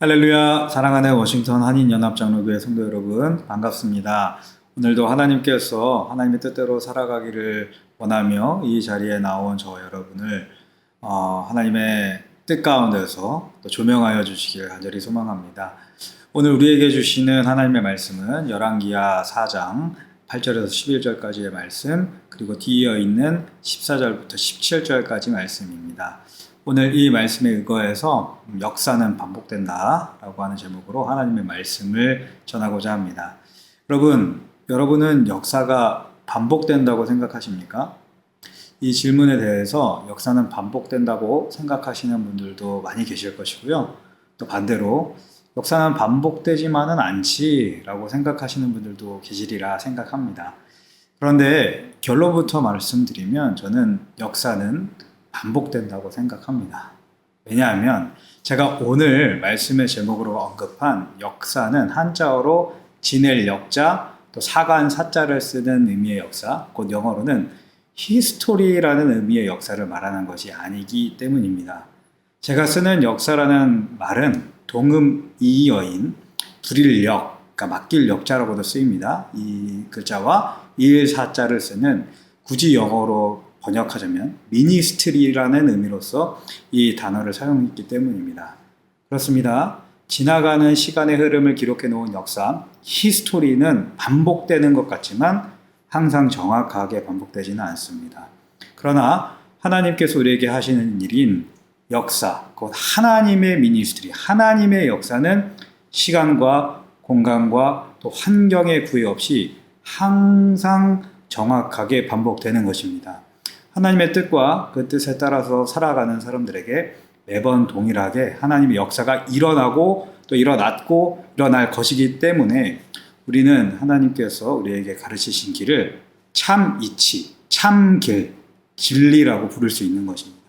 할렐루야, 사랑하는 워싱턴 한인연합장로교회 성도 여러분, 반갑습니다. 오늘도 하나님께서 하나님의 뜻대로 살아가기를 원하며 이 자리에 나온 저 여러분을 하나님의 뜻 가운데서 또 조명하여 주시길 간절히 소망합니다. 오늘 우리에게 주시는 하나님의 말씀은 열왕기하 4장 8절에서 11절까지의 말씀, 그리고 뒤이어 있는 14절부터 17절까지 말씀입니다. 오늘 이 말씀에 의거해서 역사는 반복된다 라고 하는 제목으로 하나님의 말씀을 전하고자 합니다. 여러분은 역사가 반복된다고 생각하십니까? 이 질문에 대해서 역사는 반복된다고 생각하시는 분들도 많이 계실 것이고요. 또 반대로 역사는 반복되지만은 않지 라고 생각하시는 분들도 계시리라 생각합니다. 그런데 결론부터 말씀드리면 저는 역사는 반복된다고 생각합니다. 왜냐하면 제가 오늘 말씀의 제목으로 언급한 역사는 한자어로 지낼 역자, 또 사간 사자를 쓰는 의미의 역사, 곧 영어로는 히스토리라는 의미의 역사를 말하는 것이 아니기 때문입니다. 제가 쓰는 역사라는 말은 동음 이어인 불일 그러니까 맡길 역자라고도 쓰입니다. 이 글자와 일 사자를 쓰는 굳이 영어로 번역하자면 미니스트리라는 의미로서 이 단어를 사용했기 때문입니다. 그렇습니다. 지나가는 시간의 흐름을 기록해 놓은 역사, 히스토리는 반복되는 것 같지만 항상 정확하게 반복되지는 않습니다. 그러나 하나님께서 우리에게 하시는 일인 역사, 곧 하나님의 미니스트리, 하나님의 역사는 시간과 공간과 또 환경에 구애 없이 항상 정확하게 반복되는 것입니다. 하나님의 뜻과 그 뜻에 따라서 살아가는 사람들에게 매번 동일하게 하나님의 역사가 일어나고 또 일어났고 일어날 것이기 때문에 우리는 하나님께서 우리에게 가르치신 길을 참 이치, 참 길, 진리라고 부를 수 있는 것입니다.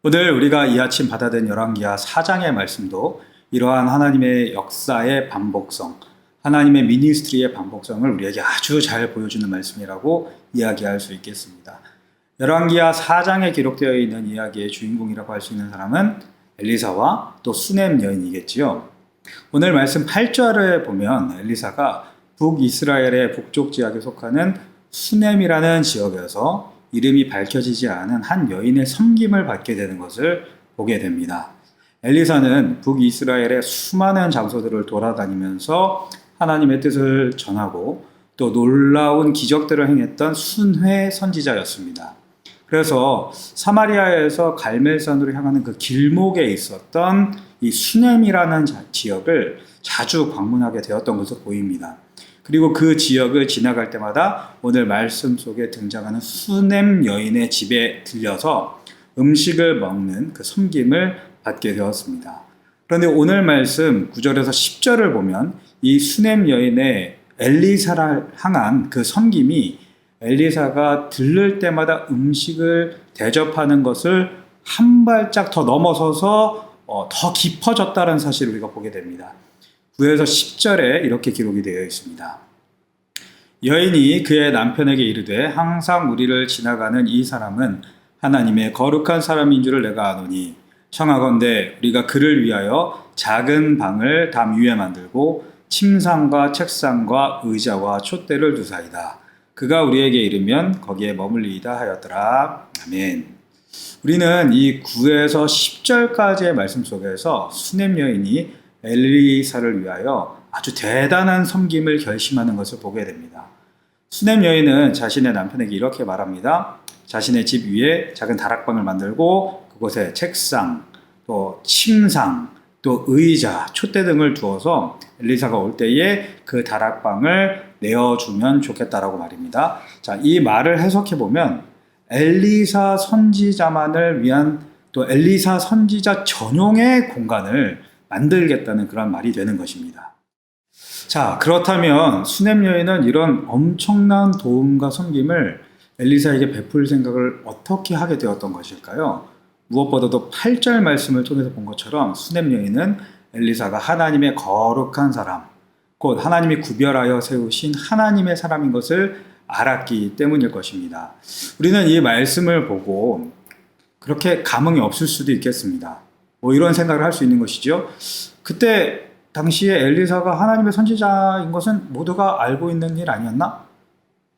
오늘 우리가 이 아침 받아든 열왕기하 4장의 말씀도 이러한 하나님의 역사의 반복성, 하나님의 미니스트리의 반복성을 우리에게 아주 잘 보여주는 말씀이라고 이야기할 수 있겠습니다. 열왕기하 4장에 기록되어 있는 이야기의 주인공이라고 할 수 있는 사람은 엘리사와 또 수넴 여인이겠지요. 오늘 말씀 8절에 보면 엘리사가 북이스라엘의 북쪽 지역에 속하는 수넴이라는 지역에서 이름이 밝혀지지 않은 한 여인의 섬김을 받게 되는 것을 보게 됩니다. 엘리사는 북이스라엘의 수많은 장소들을 돌아다니면서 하나님의 뜻을 전하고 또 놀라운 기적들을 행했던 순회 선지자였습니다. 그래서 사마리아에서 갈멜산으로 향하는 그 길목에 있었던 이 수넴이라는 지역을 자주 방문하게 되었던 것으로 보입니다. 그리고 그 지역을 지나갈 때마다 오늘 말씀 속에 등장하는 수넴 여인의 집에 들려서 음식을 먹는 그 섬김을 받게 되었습니다. 그런데 오늘 말씀 9절에서 10절을 보면 이 수넴 여인의 엘리사를 향한 그 섬김이 엘리사가 들를 때마다 음식을 대접하는 것을 한 발짝 더 넘어서서 더 깊어졌다는 사실을 우리가 보게 됩니다. 9에서 10절에 이렇게 기록이 되어 있습니다. 여인이 그의 남편에게 이르되 항상 우리를 지나가는 이 사람은 하나님의 거룩한 사람인 줄을 내가 아노니 청하건대 우리가 그를 위하여 작은 방을 담 위에 만들고 침상과 책상과 의자와 촛대를 두사이다. 그가 우리에게 이르면 거기에 머물리이다 하였더라. 아멘. 우리는 이 9에서 10절까지의 말씀 속에서 수넴 여인이 엘리사를 위하여 아주 대단한 섬김을 결심하는 것을 보게 됩니다. 수넴 여인은 자신의 남편에게 이렇게 말합니다. 자신의 집 위에 작은 다락방을 만들고 그곳에 책상, 또 침상, 또 의자, 촛대 등을 두어서 엘리사가 올 때에 그 다락방을 내어주면 좋겠다라고 말입니다. 자, 이 말을 해석해 보면 엘리사 선지자만을 위한 또 엘리사 선지자 전용의 공간을 만들겠다는 그런 말이 되는 것입니다. 자, 그렇다면 수넴 여인은 이런 엄청난 도움과 섬김을 엘리사에게 베풀 생각을 어떻게 하게 되었던 것일까요? 무엇보다도 8절 말씀을 통해서 본 것처럼 수넴 여인은 엘리사가 하나님의 거룩한 사람, 곧 하나님이 구별하여 세우신 하나님의 사람인 것을 알았기 때문일 것입니다. 우리는 이 말씀을 보고 그렇게 감흥이 없을 수도 있겠습니다. 뭐 이런 생각을 할 수 있는 것이죠. 그때 당시에 엘리사가 하나님의 선지자인 것은 모두가 알고 있는 일 아니었나?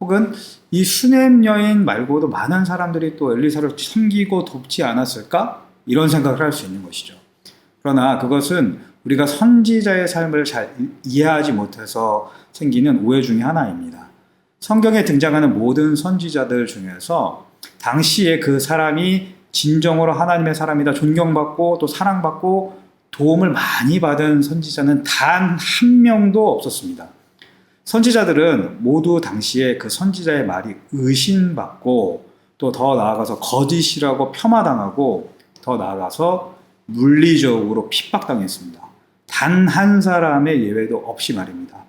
혹은 이 수넴 여인 말고도 많은 사람들이 또 엘리사를 섬기고 돕지 않았을까? 이런 생각을 할 수 있는 것이죠. 그러나 그것은 우리가 선지자의 삶을 잘 이해하지 못해서 생기는 오해 중에 하나입니다. 성경에 등장하는 모든 선지자들 중에서 당시에 그 사람이 진정으로 하나님의 사람이다, 존경받고 또 사랑받고 도움을 많이 받은 선지자는 단 한 명도 없었습니다. 선지자들은 모두 당시에 그 선지자의 말이 의심받고 또 더 나아가서 거짓이라고 폄하당하고 더 나아가서 물리적으로 핍박당했습니다. 단 한 사람의 예외도 없이 말입니다.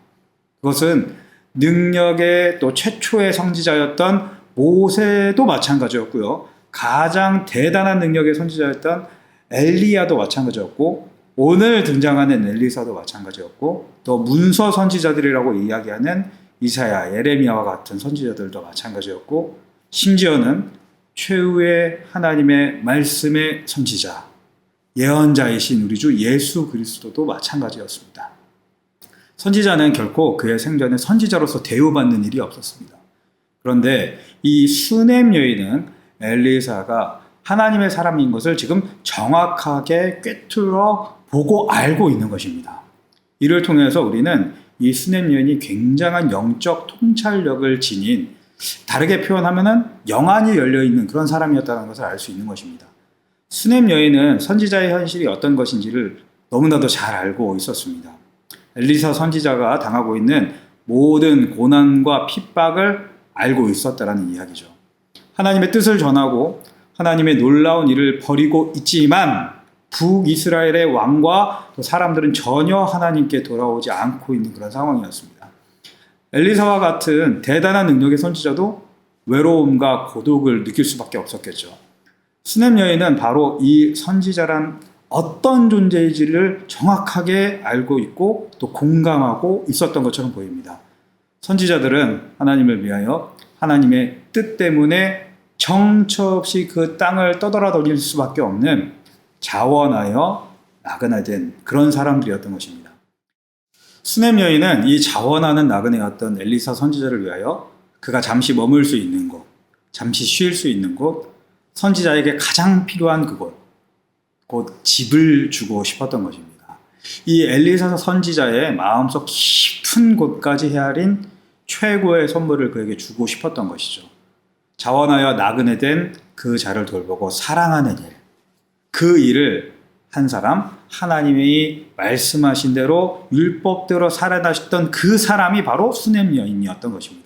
그것은 능력의 또 최초의 선지자였던 모세도 마찬가지였고요. 가장 대단한 능력의 선지자였던 엘리야도 마찬가지였고, 오늘 등장하는 엘리사도 마찬가지였고, 또 문서 선지자들이라고 이야기하는 이사야, 예레미야와 같은 선지자들도 마찬가지였고, 심지어는 최후의 하나님의 말씀의 선지자, 예언자이신 우리 주 예수 그리스도도 마찬가지였습니다. 선지자는 결코 그의 생전에 선지자로서 대우받는 일이 없었습니다. 그런데 이 수넴 여인은 엘리사가 하나님의 사람인 것을 지금 정확하게 꿰뚫어 보고 알고 있는 것입니다. 이를 통해서 우리는 이 수넴 여인이 굉장한 영적 통찰력을 지닌, 다르게 표현하면은 영안이 열려있는 그런 사람이었다는 것을 알 수 있는 것입니다. 수넴 여인은 선지자의 현실이 어떤 것인지를 너무나도 잘 알고 있었습니다. 엘리사 선지자가 당하고 있는 모든 고난과 핍박을 알고 있었다라는 이야기죠. 하나님의 뜻을 전하고 하나님의 놀라운 일을 벌이고 있지만 북이스라엘의 왕과 또 사람들은 전혀 하나님께 돌아오지 않고 있는 그런 상황이었습니다. 엘리사와 같은 대단한 능력의 선지자도 외로움과 고독을 느낄 수밖에 없었겠죠. 수넴 여인은 바로 이 선지자란 어떤 존재인지를 정확하게 알고 있고 또 공감하고 있었던 것처럼 보입니다. 선지자들은 하나님을 위하여 하나님의 뜻 때문에 정처 없이 그 땅을 떠돌아다닐 수밖에 없는 자원하여 나그네된 그런 사람들이었던 것입니다. 수넴 여인은 이 자원하는 나그네였던 엘리사 선지자를 위하여 그가 잠시 머물 수 있는 곳, 잠시 쉴 수 있는 곳, 선지자에게 가장 필요한 그곳, 곧 집을 주고 싶었던 것입니다. 이 엘리사 선지자의 마음속 깊은 곳까지 헤아린 최고의 선물을 그에게 주고 싶었던 것이죠. 자원하여 나그네된 그 자를 돌보고 사랑하는 일, 그 일을 한 사람, 하나님이 말씀하신 대로 율법대로 살아나셨던 그 사람이 바로 수넴 여인이었던 것입니다.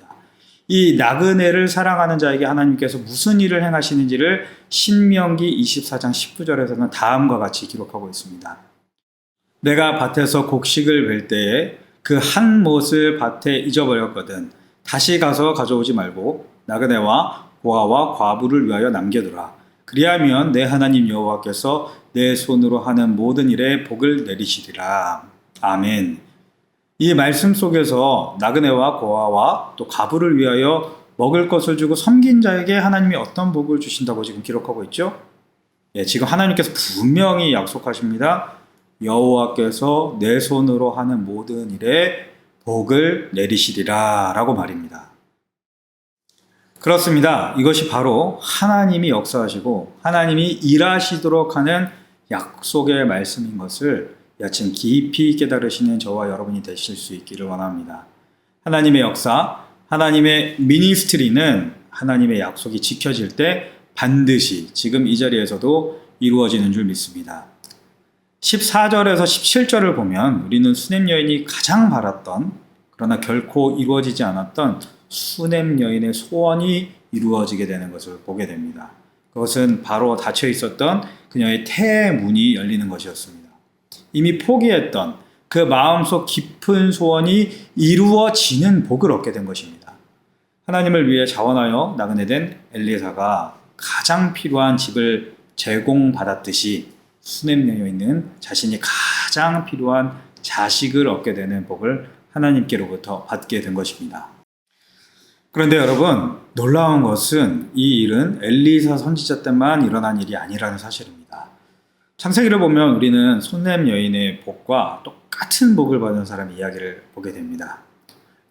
이 나그네를 사랑하는 자에게 하나님께서 무슨 일을 행하시는지를 신명기 24장 19절에서는 다음과 같이 기록하고 있습니다. 내가 밭에서 곡식을 벨 때에 그 한 못을 밭에 잊어버렸거든 다시 가서 가져오지 말고 나그네와 고아와 과부를 위하여 남겨두라. 그리하면 내 하나님 여호와께서 내 손으로 하는 모든 일에 복을 내리시리라. 아멘. 이 말씀 속에서 나그네와 고아와 또 과부를 위하여 먹을 것을 주고 섬긴 자에게 하나님이 어떤 복을 주신다고 지금 기록하고 있죠? 예, 지금 하나님께서 분명히 약속하십니다. 여호와께서 내 손으로 하는 모든 일에 복을 내리시리라 라고 말입니다. 그렇습니다. 이것이 바로 하나님이 역사하시고 하나님이 일하시도록 하는 약속의 말씀인 것을 야층 깊이 깨달으시는 저와 여러분이 되실 수 있기를 원합니다. 하나님의 역사, 하나님의 미니스트리는 하나님의 약속이 지켜질 때 반드시 지금 이 자리에서도 이루어지는 줄 믿습니다. 14절에서 17절을 보면 우리는 수넴 여인이 가장 바랐던, 그러나 결코 이루어지지 않았던 수넴 여인의 소원이 이루어지게 되는 것을 보게 됩니다. 그것은 바로 닫혀 있었던 그녀의 태의 문이 열리는 것이었습니다. 이미 포기했던 그 마음속 깊은 소원이 이루어지는 복을 얻게 된 것입니다. 하나님을 위해 자원하여 나그네된 엘리사가 가장 필요한 집을 제공받았듯이 수넴 여인은 자신이 가장 필요한 자식을 얻게 되는 복을 하나님께로부터 받게 된 것입니다. 그런데 여러분, 놀라운 것은 이 일은 엘리사 선지자 때만 일어난 일이 아니라는 사실입니다. 창세기를 보면 우리는 손냄 여인의 복과 똑같은 복을 받은 사람의 이야기를 보게 됩니다.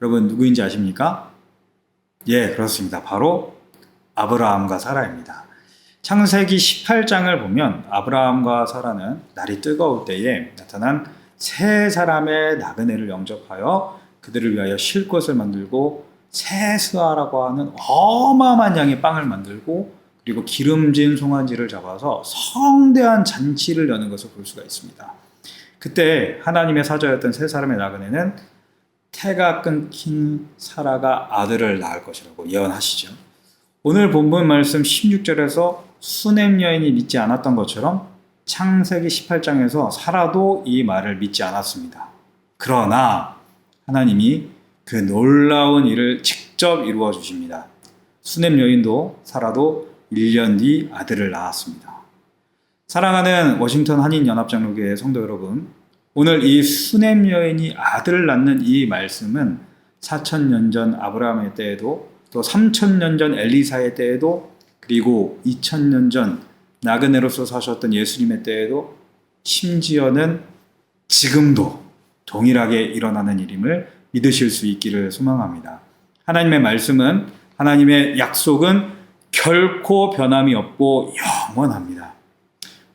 여러분 누구인지 아십니까? 예, 그렇습니다. 바로 아브라함과 사라입니다. 창세기 18장을 보면 아브라함과 사라는 날이 뜨거울 때에 나타난 세 사람의 나그네를 영접하여 그들을 위하여 쉴 곳을 만들고 세스아라고 하는 어마어마한 양의 빵을 만들고 그리고 기름진 송아지를 잡아서 성대한 잔치를 여는 것을 볼 수가 있습니다. 그때 하나님의 사자였던 세 사람의 나그네는 태가 끊긴 사라가 아들을 낳을 것이라고 예언하시죠. 오늘 본문 말씀 16절에서 수냄 여인이 믿지 않았던 것처럼 창세기 18장에서 사라도 이 말을 믿지 않았습니다. 그러나 하나님이 그 놀라운 일을 직접 이루어 주십니다. 수냄 여인도 사라도 1년 뒤 아들을 낳았습니다. 사랑하는 워싱턴 한인연합장로교회 성도 여러분, 오늘 이 수냄 여인이 아들을 낳는 이 말씀은 4,000년 전 아브라함의 때에도 또 3,000년 전 엘리사의 때에도 그리고 2,000년 전 나그네로서 사셨던 예수님의 때에도 심지어는 지금도 동일하게 일어나는 일임을 믿으실 수 있기를 소망합니다. 하나님의 말씀은, 하나님의 약속은 결코 변함이 없고 영원합니다.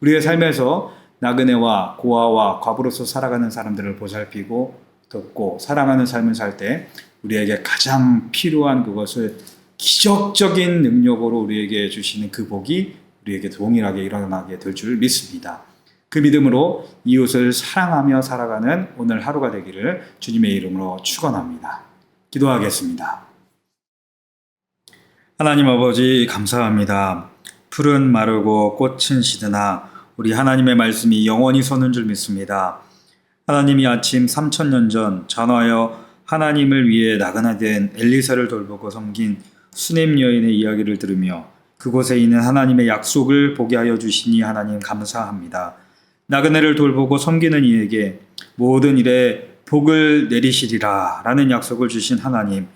우리의 삶에서 나그네와 고아와 과부로서 살아가는 사람들을 보살피고 돕고 사랑하는 삶을 살 때 우리에게 가장 필요한 그것을 기적적인 능력으로 우리에게 주시는 그 복이 우리에게 동일하게 일어나게 될 줄 믿습니다. 그 믿음으로 이웃을 사랑하며 살아가는 오늘 하루가 되기를 주님의 이름으로 축원합니다. 기도하겠습니다. 하나님 아버지 감사합니다. 풀은 마르고 꽃은 시드나 우리 하나님의 말씀이 영원히 서는 줄 믿습니다. 하나님이 아침 3,000년 전 전하여 하나님을 위해 나그네 된 엘리사를 돌보고 섬긴 수냄 여인의 이야기를 들으며 그곳에 있는 하나님의 약속을 보게 하여 주시니 하나님 감사합니다. 나그네를 돌보고 섬기는 이에게 모든 일에 복을 내리시리라 라는 약속을 주신 하나님,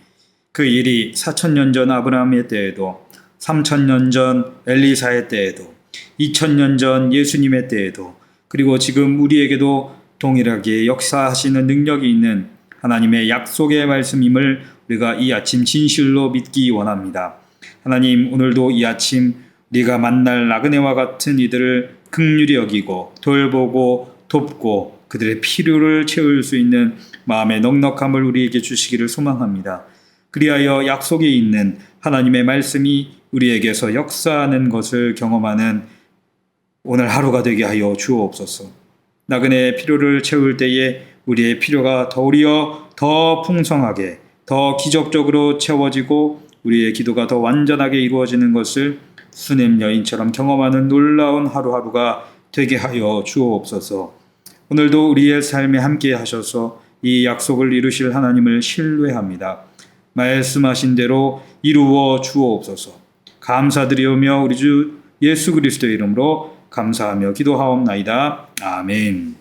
그 일이 4,000년 전 아브라함의 때에도 3,000년 전 엘리사의 때에도 2,000년 전 예수님의 때에도 그리고 지금 우리에게도 동일하게 역사하시는 능력이 있는 하나님의 약속의 말씀임을 우리가 이 아침 진실로 믿기 원합니다. 하나님, 오늘도 이 아침 우리가 만날 나그네와 같은 이들을 긍휼히 여기고 돌보고 돕고 그들의 필요를 채울 수 있는 마음의 넉넉함을 우리에게 주시기를 소망합니다. 그리하여 약속에 있는 하나님의 말씀이 우리에게서 역사하는 것을 경험하는 오늘 하루가 되게 하여 주옵소서. 나그네의 필요를 채울 때에 우리의 필요가 도리어 더 풍성하게, 더 기적적으로 채워지고 우리의 기도가 더 완전하게 이루어지는 것을 수냄 여인처럼 경험하는 놀라운 하루하루가 되게 하여 주옵소서. 오늘도 우리의 삶에 함께 하셔서 이 약속을 이루실 하나님을 신뢰합니다. 말씀하신 대로 이루어 주옵소서. 감사드리오며 우리 주 예수 그리스도의 이름으로 감사하며 기도하옵나이다. 아멘.